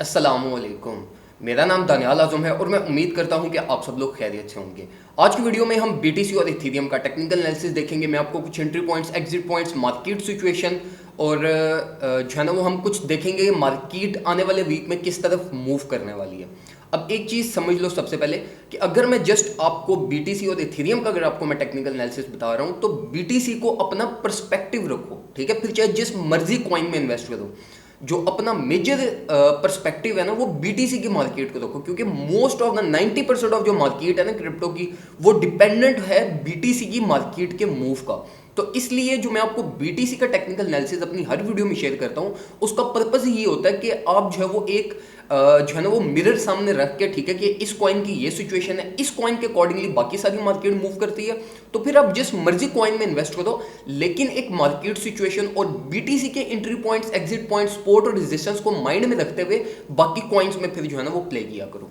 अस्सलामुअलैकुम। मेरा नाम दानियाल आज़म है और मैं उम्मीद करता हूं कि आप सब लोग खैरियत से होंगे। आज की वीडियो में हम बीटीसी और इथेरियम का टेक्निकल एनालिसिस देखेंगे। मैं आपको कुछ entry points, exit points, market situation और जो है ना वो हम कुछ देखेंगे मार्केट आने वाले वीक में किस तरफ मूव करने वाली है। अब एक चीज़ समझ लो सबसे पहले कि अगर मैं जस्ट आपको बीटीसी और इथेरियम का अगर आपको मैं टेक्निकल एनालिसिस बता रहा हूँ तो बीटीसी को अपना पर्सपेक्टिव रखो, ठीक है। फिर चाहे जिस मर्जी कॉइन में इन्वेस्ट करो, जो अपना मेजर पर्सपेक्टिव है ना वो बीटीसी की मार्केट को देखो, क्योंकि मोस्ट ऑफ द 90% ऑफ जो मार्केट है ना क्रिप्टो की वो डिपेंडेंट है बीटीसी की मार्केट के मूव का। तो इसलिए जो मैं आपको बीटीसी का टेक्निकल एनालिसिस अपनी हर वीडियो में शेयर करता हूँ उसका पर्पस ही ये होता है कि आप जो है वो एक जो है ना वो मिरर सामने रख के, ठीक है, कि इस कॉइन की ये सिचुएशन है, इस कॉइन के अकॉर्डिंगली बाकी सारी मार्केट मूव करती है। तो फिर आप जिस मर्जी कॉइन में इन्वेस्ट करो, लेकिन एक मार्केट सिचुएशन और बीटीसी के entry points, exit points, support और रेजिस्टेंस को माइंड में रखते हुए बाकी कॉइन्स में फिर जो है ना वो प्ले किया करो।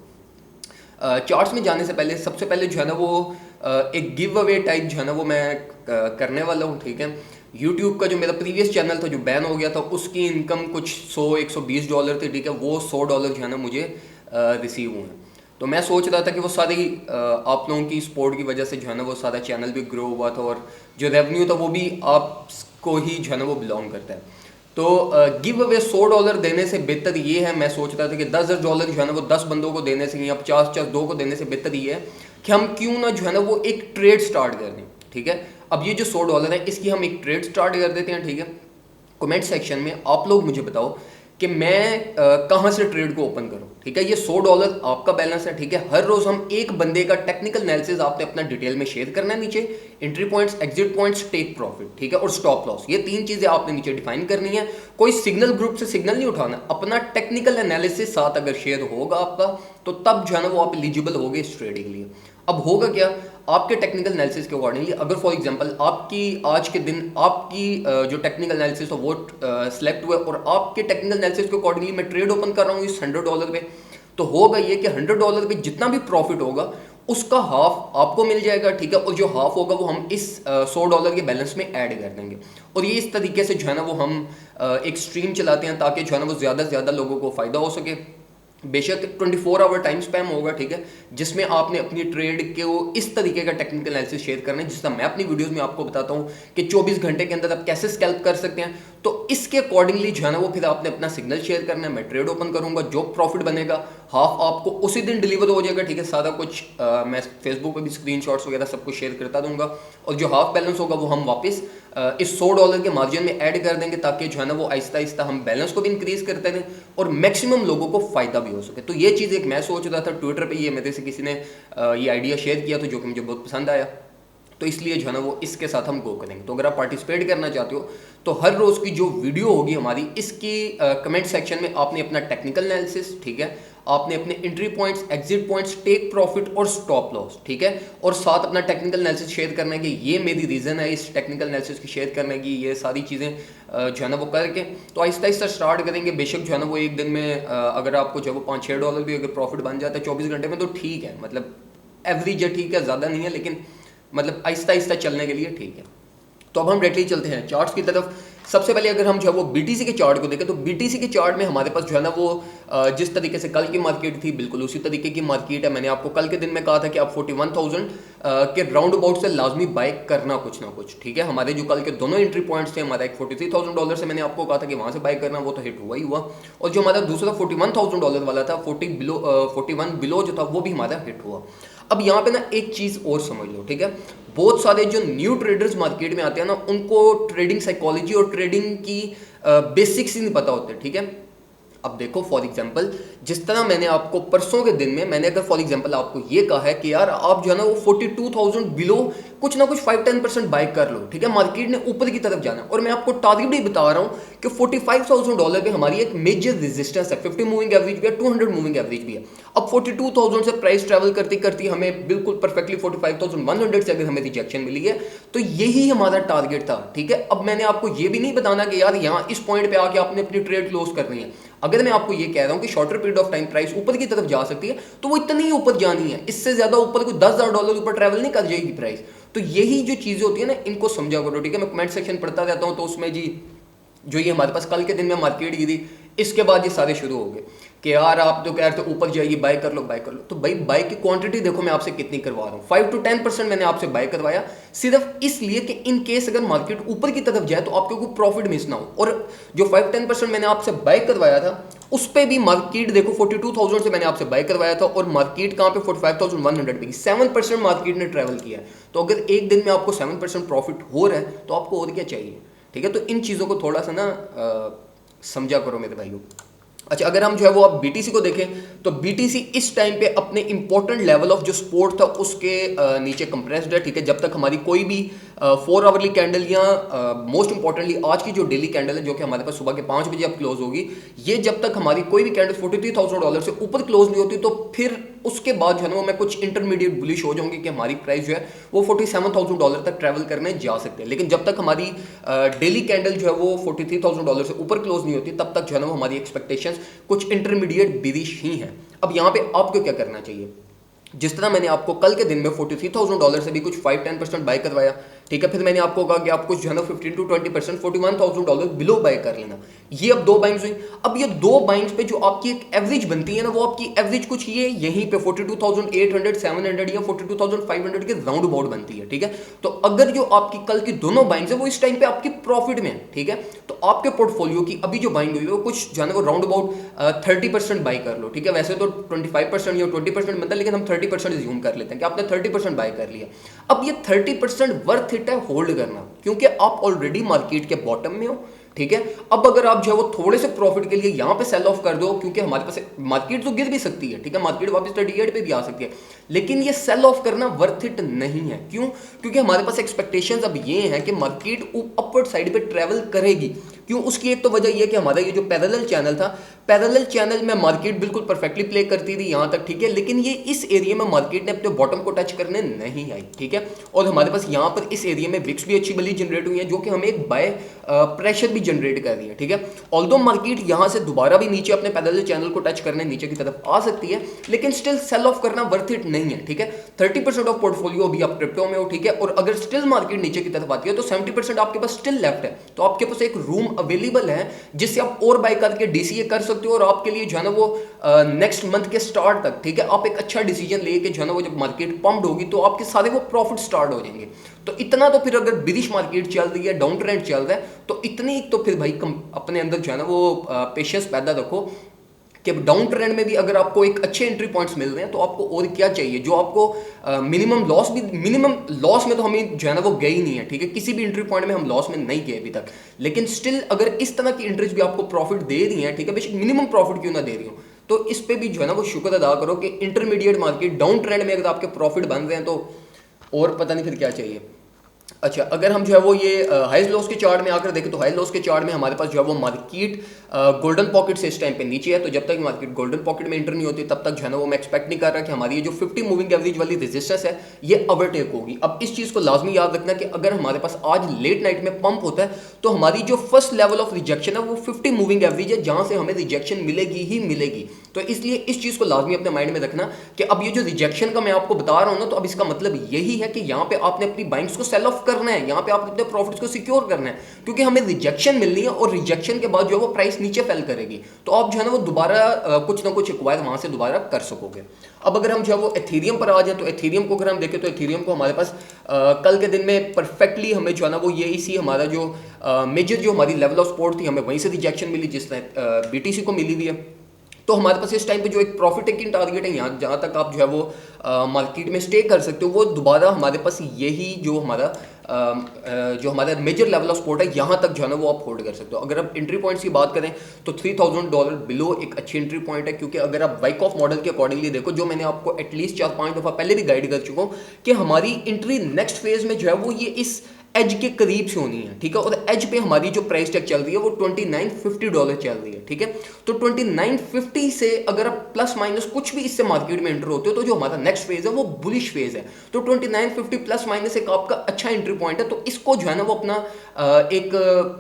चार्ट्स में जाने से पहले सबसे पहले जो है ना वो एक गिव अवे टाइप जो है ना वो मैं करने वाला हूँ, ठीक है। यूट्यूब का जो मेरा प्रीवियस चैनल था जो बैन हो गया था उसकी इनकम कुछ $100-120 थी, ठीक है। वो $100 जो है ना मुझे रिसीव हुए हैं। तो मैं सोच रहा था कि वो सारी आप लोगों की सपोर्ट की वजह से जो है ना वो सारा चैनल भी ग्रो हुआ था और जो रेवेन्यू था वो भी आपको ही जो है ना वो बिलोंग करता है। तो गिव अवे $100 देने से बेहतर ये है, मैं सोच रहा था कि $10,000 जो है ना वो 10 बंदों को देने से या 50-50 दो को देने से बेहतर ये है कि हम क्यों ना जो है ना वो एक ट्रेड स्टार्ट कर दें, ठीक है। अब ये जो $100 है इसकी हम एक ट्रेड स्टार्ट कर देते हैं, ठीक है। कमेंट सेक्शन में आप लोग मुझे बताओ कि मैं कहाँ से ट्रेड को ओपन करूँ, ठीक है। ये $100 आपका बैलेंस है, ठीक है। हर रोज हम एक बंदे का टेक्निकल एनालिसिस आपने अपना डिटेल में शेयर करना है। नीचे entry points, exit points, take profit, ठीक है, और स्टॉप लॉस, ये 3 चीजें आपने नीचे डिफाइन करनी है। कोई सिग्नल ग्रुप से सिग्नल नहीं उठाना, अपना टेक्निकल एनालिसिस साथ अगर शेयर होगा आपका तो तब जो है ना वो आप एलिजिबल होगे इस ट्रेडिंग के लिए। अब होगा क्या, आपके टेक्निकल एनालिसिस के अकॉर्डिंगली अगर फॉर एग्जांपल आपकी आज के दिन आपकी जो टेक्निकल एनालिसिस हो वो सिलेक्ट हुआ और आपके टेक्निकल एनालिसिस के अकॉर्डिंगली मैं ट्रेड ओपन कर रहा हूँ इस $100 पे, तो होगा ये कि $100 पे जितना भी प्रॉफिट होगा उसका हाफ आपको मिल जाएगा, ठीक है। और जो हाफ होगा वो हम इस $100 के बैलेंस में ऐड कर देंगे। और ये इस तरीके से जो है ना वो हम एक स्ट्रीम चलाते हैं ताकि जो है ना वो ज़्यादा से ज़्यादा लोगों को फ़ायदा हो सके। बेशक 24 आवर टाइम स्पैम होगा, ठीक है, जिसमें आपने अपनी ट्रेड के वो इस तरीके का टेक्निकल एनालिसिस शेयर करना है जिसका मैं अपनी वीडियोस में आपको बताता हूं कि 24 घंटे के अंदर आप कैसे स्कैल्प कर सकते हैं। तो इसके अकॉर्डिंगली जो है ना वो फिर आपने अपना सिग्नल शेयर करना है। मैं ट्रेड ओपन करूंगा, जो प्रॉफिट बनेगा हाफ आपको उसी दिन डिलीवर हो जाएगा, ठीक है। सारा कुछ मैं फेसबुक पर भी स्क्रीनशॉट्स वगैरह सब कुछ शेयर करता दूंगा। और जो हाफ बैलेंस होगा वो हम वापस इस $100 के मार्जिन में ऐड कर देंगे ताकि जो है ना वो आहिस्ता आहिस्ता हम बैलेंस को भी इंक्रीज करते रहें और मैक्सिमम लोगों को फायदा भी हो सके। तो ये चीज़ एक मैं सोच रहा था, ट्विटर पे ये मेरे से किसी ने ये आइडिया शेयर किया था जो कि मुझे बहुत पसंद आया, तो इसलिए जो है ना वो इसके साथ हम गो करेंगे। तो अगर आप पार्टिसिपेट करना चाहते हो तो हर रोज़ की जो वीडियो होगी हमारी इसकी कमेंट सेक्शन में आपने अपना टेक्निकल एनालिसिस, ठीक है, आपने अपने entry points, exit points, take profit और स्टॉप लॉस, ठीक है, और साथ अपना टेक्निकल एनालिसिस शेयर करना है कि ये मेरी रीज़न है इस टेक्निकल एनालिसिस की शेयर करने की, ये सारी चीज़ें जो है ना वो करके तो आहिस्ता आहिस्ता स्टार्ट करेंगे। बेशक जो है ना वो एक दिन में अगर आपको जो है वो $5-6 भी अगर प्रॉफिट बन जाता है 24 घंटे में तो ठीक है, मतलब एवरेज है, ठीक है, ज़्यादा नहीं है, लेकिन मतलब आहिस्ता आहिस्ता चलने के लिए ठीक है। तो अब हम डायरेक्टली चलते हैं चार्ट्स की तरफ। सबसे पहले अगर हम जो है वो बीटीसी के चार्ट को देखें तो बीटीसी के चार्ट में हमारे पास जो है ना वो जिस तरीके से कल की मार्केट थी बिल्कुल उसी तरीके की मार्केट है। मैंने आपको कल के दिन में कहा था कि आप 41,000 के राउंड अबाउट से लाजमी बाय करना कुछ ना कुछ, ठीक है। हमारे जो कल के दोनों एंट्री पॉइंट्स थे, हमारा एक $43,000 से मैंने आपको कहा था कि वहाँ से बाय करना, वो तो हिट हुआ ही हुआ। और जो हमारा दूसरा $41,000 वाला था 41 बिलो जो था वो भी हमारा हिट हुआ। अब यहाँ पे ना एक चीज़ और समझ लो, ठीक है। बहुत सारे जो न्यू ट्रेडर्स मार्केट में आते हैं ना उनको ट्रेडिंग साइकोलॉजी और ट्रेडिंग की बेसिक्स ही नहीं पता होते, ठीक है। अब देखो फॉर एग्जांपल जिस तरह मैंने आपको परसों के दिन में मैंने अगर फॉर एग्जांपल आपको ये कहा है कि यार आप जो है ना वो 42,000 बिलो कुछ ना कुछ 5-10% बाय कर लो, ठीक है, मार्केट ने ऊपर की तरफ जाना है। और मैं आपको टारगेट भी बता रहा हूँ कि $45,000 पे हमारी एक मेजर रेजिस्टेंस है, 50 मूविंग एवरेज भी है, 200 मूविंग एवरेज भी है। अब 42,000 से प्राइस ट्रेवल करती करती हमें बिल्कुल परफेक्टली 45,100 से अगर हमें रिजेक्शन मिली है तो यही हमारा टारगेट था, ठीक है। अब मैंने आपको ये भी नहीं बताना कि यार यहाँ इस पॉइंट पे आके आपने अपनी ट्रेड क्लोज करनी है। अगर मैं आपको ये कह रहा हूं कि shorter period of time price ऊपर की तरफ जा सकती है तो वो इतनी ही ऊपर जानी है, इससे ज्यादा ऊपर कोई $10,000 ऊपर ट्रैवल नहीं कर जाएगी प्राइस। तो यही जो चीजें होती है ना इनको समझा करो, ठीक है। मैं कमेंट सेक्शन पढ़ता रहता हूं तो उसमें जी जो ये हमारे पास कल के दिन में मार्केट गिरी इसके बाद ये सारे शुरू हो गए। कि यार आप तो कह रहे थे ऊपर जाइए, बाय कर लो बाय कर लो। तो भाई बाय की क्वांटिटी देखो मैं आपसे कितनी करवा रहा हूँ, 5 to 10% मैंने आपसे बाय करवाया, सिर्फ इसलिए कि इन केस अगर मार्केट ऊपर की तरफ जाए तो आपको कोई प्रॉफिट मिस ना हो। और जो 5-10% मैंने आपसे बाय करवाया था उस पर भी मार्केट देखो 42,000 से मैंने आपसे बाय करवाया था और मार्केट कहाँ पे 45,100 पे, 7% मार्केट ने ट्रेवल किया है। तो अगर एक दिन में आपको 7% प्रॉफिट हो रहा है तो आपको और क्या चाहिए, ठीक है। तो इन चीज़ों को थोड़ा सा ना समझा करो मेरे भाइयों। अच्छा, अगर हम जो है वो अब बीटीसी को देखें तो बीटीसी इस टाइम पे अपने इंपॉर्टेंट लेवल ऑफ जो सपोर्ट था उसके नीचे कंप्रेस्ड है, ठीक है। जब तक हमारी कोई भी 4 आवरली कैंडल या मोस्ट इंपॉर्टेंटली आज की जो डेली कैंडल है जो कि हमारे पास सुबह के 5 बजे अब क्लोज होगी, ये जब तक हमारी कोई भी कैंडल $43,000 से ऊपर क्लोज नहीं होती तो फिर उसके बाद जो है ना वो मैं कुछ इंटरमीडिएट बुलिश हो जाऊंगी कि हमारी प्राइस जो है वो $47,000 तक ट्रैवल करने जा सकते हैं। लेकिन जब तक हमारी डेली कैंडल जो है वो $43,000 से ऊपर क्लोज नहीं होती तब तक जो है ना वो हमारी एक्सपेक्टेशंस कुछ इंटरमीडिएट बिरिश ही हैं। अब यहाँ पे आपको क्या करना चाहिए, जिस तरह मैंने आपको कल के दिन में $43,000 से भी कुछ 5-10% बाय करवाया, ठीक है। फिर मैंने आपको कहा कि आप कुछ जो है ना 15 to 20% $41,000 बिलो बाय कर लेना। ये अब 2 बाइंग्स हुई। अब ये 2 बाइंग्स पे जो आपकी एक एवरेज बनती है ना, वो आपकी एवरेज कुछ ये यहीं पे 42,800 700 या 42,500 के राउंड अबाउट बनती है, ठीक है। तो अगर जो आपकी कल की दोनों बाइंग्स है वो इस टाइम पे आपकी प्रॉफिट में है, ठीक है, तो आपके पोर्टफोलियो की अभी जो बाइंग हुई है वो कुछ जो है ना वो राउंड अबाउट 30% बाय कर लो, ठीक है। वैसे तो 25% या 20% बनता है लेकिन हम 30% ज्यूम कर लेते हैं कि आपने 30% बाय कर लिया। अब ये 30% वर्थ इट है होल्ड करना, क्योंकि आप ऑलरेडी मार्केट के बॉटम में हो, ठीक है। अब अगर आप जो है वो थोड़े से प्रॉफिट के लिए यहां पे सेल ऑफ कर दो, क्योंकि हमारे पास मार्केट तो गिर भी सकती है, ठीक है, मार्केट वापस 38 पे भी आ सकती है, लेकिन ये सेल ऑफ करना वर्थ इट नहीं है। क्यों? क्योंकि हमारे पास एक्सपेक्टेशंस अब ये हैं कि मार्केट अपवर्ड साइड पे ट्रेवल करेगी। क्यों? उसकी एक तो वजह ये कि हमारा ये जो पैरेलल चैनल था, पैरेलल चैनल में मार्केट बिल्कुल परफेक्टली प्ले करती थी यहां तक, ठीक है, लेकिन ये इस एरिया में मार्केट ने अपने बॉटम को टच करने नहीं आई, ठीक है। और हमारे पास यहां पर इस एरिया में विक्स भी अच्छी बली जनरेट हुई है जो कि हमें एक बाय प्रेशर भी जनरेट कर रही है, ठीक है। ऑल्दो मार्केट यहां से दोबारा भी नीचे अपने पैरेलल चैनल को टच करने नीचे की तरफ आ सकती है, लेकिन स्टिल सेल ऑफ करना वर्थ इट नहीं है, ठीक है। 30% ऑफ पोर्टफोलियो अभी आप क्रिप्टो में हो, ठीक है, और अगर स्टिल मार्केट नीचे की तरफ आती है तो 70% आपके पास स्टिल लेफ्ट है, तो आपके पास एक रूम अवेलेबल है जिससे आप और बाय करके डीसीए कर सकते हो और आपके लिए जो है ना वो नेक्स्ट मंथ के स्टार्ट तक, ठीक है, आप एक अच्छा डिसीजन लेके जो है ना वो जब मार्केट पंप्ड होगी तो आपके सारे वो प्रॉफिट स्टार्ट हो जाएंगे। तो इतना तो फिर अगर बिरिश मार्केट चल रही है, डाउन ट्रेंड चल रहा है, तो इतनी तो फिर भाई अपने अंदर जो है ना वो पेशेंस पैदा रखो कि डाउन ट्रेंड में भी अगर आपको एक अच्छे एंट्री पॉइंट्स मिल रहे हैं तो आपको और क्या चाहिए। जो आपको मिनिमम लॉस भी, मिनिमम लॉस में तो हमें जो है ना वो गए ही नहीं है, ठीक है, किसी भी एंट्री पॉइंट में हम लॉस में नहीं गए अभी तक, लेकिन स्टिल अगर इस तरह की एंट्रीज भी आपको प्रॉफिट दे रही हैं, ठीक है, बेशक मिनिमम प्रॉफिट क्यों ना दे रही हो, तो इस पे भी जो है ना वो शुक्र अदा करो कि इंटरमीडिएट मार्केट डाउन ट्रेंड में अगर आपके प्रॉफिट बन रहे हैं तो और पता नहीं फिर क्या चाहिए। अच्छा, अगर हम जो है वो ये हाई लॉस के चार्ट में आकर देखें तो हाई लॉस के चार्ट में हमारे पास जो है वो मार्केट गोल्डन पॉकेट से इस टाइम पे नीचे है, तो जब तक मार्केट गोल्डन पॉकेट में एंटर नहीं होती तब तक जो है ना वो मैं एक्सपेक्ट नहीं कर रहा कि हमारी ये जो 50 मूविंग एवरेज वाली रेजिस्टेंस है ये ओवरटेक होगी। अब इस चीज़ को लाजमी याद रखना कि अगर हमारे पास आज लेट नाइट में पंप होता है तो हमारी जो फर्स्ट लेवल ऑफ रिजेक्शन है वो 50 मूविंग एवरेज है जहां से हमें रिजेक्शन मिलेगी ही मिलेगी। तो इसलिए इस चीज़ को लाजमी अपने माइंड में रखना कि अब ये जो रिजेक्शन का मैं आपको बता रहा हूं ना, तो अब इसका मतलब यही है कि यहाँ पे आपने अपनी बाइंग्स को सेल ऑफ करना है, यहाँ पे आपने अपने प्रॉफिट्स को सिक्योर करना है, क्योंकि हमें रिजेक्शन मिलनी है और रिजेक्शन के बाद जो है वो प्राइस नीचे फेल करेगी, तो आप जो है ना वो दोबारा कुछ ना कुछ एक्वायर वहां से दोबारा कर सकोगे। अब अगर हम जो है वो एथेरियम पर आ जाए तो एथेरियम को अगर हम देखें तो एथेरियम को हमारे पास कल के दिन में परफेक्टली हमें जो है ना वो ये इसी हमारा जो मेजर जो हमारी लेवल ऑफ सपोर्ट थी हमें वहीं से रिजेक्शन मिली जिस तरह बीटीसी को मिली हुई है। तो हमारे पास इस टाइम पे जो एक प्रॉफिट टेकिंग टारगेट है यहाँ जहाँ तक आप जो है वो मार्केट में स्टे कर सकते हो, वो दोबारा हमारे पास यही जो हमारा मेजर लेवल ऑफ सपोर्ट है यहाँ तक जो है ना वो आप होल्ड कर सकते हो। अगर आप एंट्री पॉइंट्स की बात करें तो $3,000 बिलो एक अच्छी एंट्री पॉइंट है, क्योंकि अगर आप वाइक ऑफ मॉडल के अकॉर्डिंगली देखो, जो मैंने आपको एटलीस्ट 4-5 दफ़ा पहले भी गाइड कर चुका हूँ कि हमारी एंट्री नेक्स्ट फेज में जो है वो ये इस एज के करीब से होनी है, ठीक है, और एज पे हमारी जो प्राइस टैग चल रही है वो $2950 चल रही है, ठीक है। तो 2950 से अगर आप प्लस माइनस कुछ भी इससे मार्केट में एंटर होते हो तो जो हमारा नेक्स्ट फेज है वो बुलिश फेज है, तो 2950 प्लस माइनस एक आपका अच्छा एंट्री पॉइंट है। तो इसको जो है ना वो अपना एक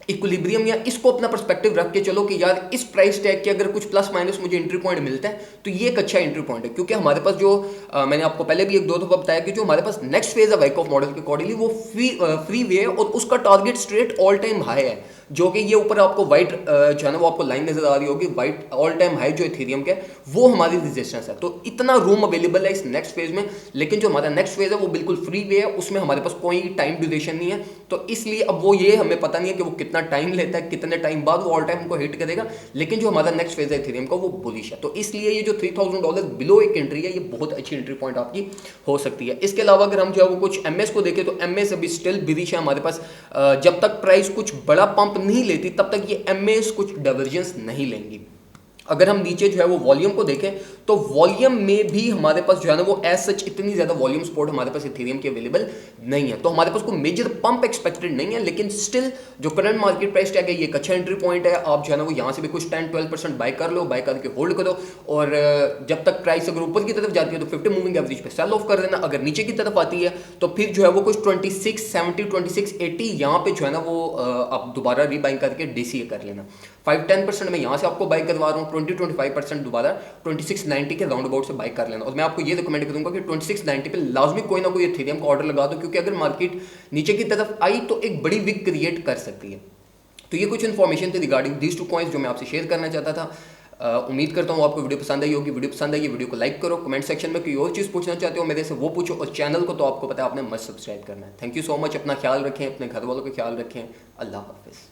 इक्विलिब्रियम या इसको अपना पर्सपेक्टिव रख के चलो कि यार इस प्राइस टैग के अगर कुछ प्लस माइनस मुझे एंट्री पॉइंट मिलता है तो ये एक अच्छा एंट्री पॉइंट है, क्योंकि हमारे पास जो मैंने आपको पहले भी 1-2 दफा बताया कि जो हमारे पास नेक्स्ट फेज है वाइक ऑफ मॉडल के अकॉर्डिंगली वो फ्री वे है और उसका target straight all time high है। जो कि ये ऊपर आपको व्हाइट जो है ना वो आपको लाइन नजर आ रही होगी, व्हाइट ऑल टाइम हाई जो इथेरियम का है वो हमारी रेजिस्टेंस है। तो इतना रूम अवेलेबल है इस नेक्स्ट फेज में, लेकिन जो हमारा नेक्स्ट फेज है वो बिल्कुल फ्री वे है, उसमें हमारे पास कोई टाइम ड्यूरेशन नहीं है। तो इसलिए अब वो ये हमें पता नहीं है कि वो कितना टाइम लेता है, कितने टाइम बाद वो ऑल टाइम हमको हिट करेगा, लेकिन जो हमारा नेक्स्ट फेज है इथेरियम का वो बुलिश है। तो इसलिए ये जो $3000 बिलो एक एंट्री है, ये बहुत अच्छी एंट्री पॉइंट आपकी हो सकती है। इसके अलावा अगर हम जो है वो कुछ एमएस को देखें तो एमएस अभी स्टिल बिलिश है हमारे पास। जब तक प्राइस कुछ बड़ा पंप नहीं लेती तब तक ये एमएस कुछ डाइवर्जेंस नहीं लेंगी। अगर हम नीचे जो है वो वॉल्यूम को देखें तो वॉल्यूम में भी हमारे पास जो है ना वो एज सच इतनी ज्यादा वॉल्यूम सपोर्ट हमारे पास इथेरियम की अवेलेबल नहीं है। तो हमारे पास कोई मेजर पंप एक्सपेक्टेड नहीं है, लेकिन स्टिल जो करंट मार्केट प्राइस टैग है ये एक अच्छा एंट्री पॉइंट है। आप जो है ना वो यहाँ से भी कुछ 10-12% बाय कर लो, बाय करके होल्ड करो, और जब तक प्राइस अगर ऊपर की तरफ जाती है तो 50 मूविंग एवरेज पे सेल ऑफ कर देना। अगर नीचे की तरफ आती है तो फिर जो है वो कुछ 2670 2680 यहाँ पे जो है ना वो आप दोबारा रीबाइंग करके डीसीए कर लेना। 5-10% मैं यहाँ से आपको बाय करवा रहा हूँ, 20-25% दोबारा 2690 के राउंड अबाउट से बाय कर लेना। और मैं आपको ये रिकमेंड करूंगा कि 2690 पे लाजमी कोई ना कोई इथेरियम का ऑर्डर लगा दो, क्योंकि अगर मार्केट नीचे की तरफ आई तो एक बड़ी विक क्रिएट कर सकती है। तो ये कुछ इन्फॉर्मेशन थी रिगार्डिंग दीज 2 कॉइन्स जो मैं आपसे शेयर करना चाहता था। उम्मीद करता हूँ आपको वीडियो पसंद आई होगी। वीडियो पसंद आई, वीडियो को लाइक करो, कमेंट सेक्शन में कोई और चीज़ पूछना चाहते हो मेरे से वो पूछो, और चैनल को तो आपको पता है आपने मस्ट सब्सक्राइब करना है। थैंक यू सो मच, अपना ख्याल रखें, अपने घर वालों का ख्याल रखें। अल्लाह हाफिज़।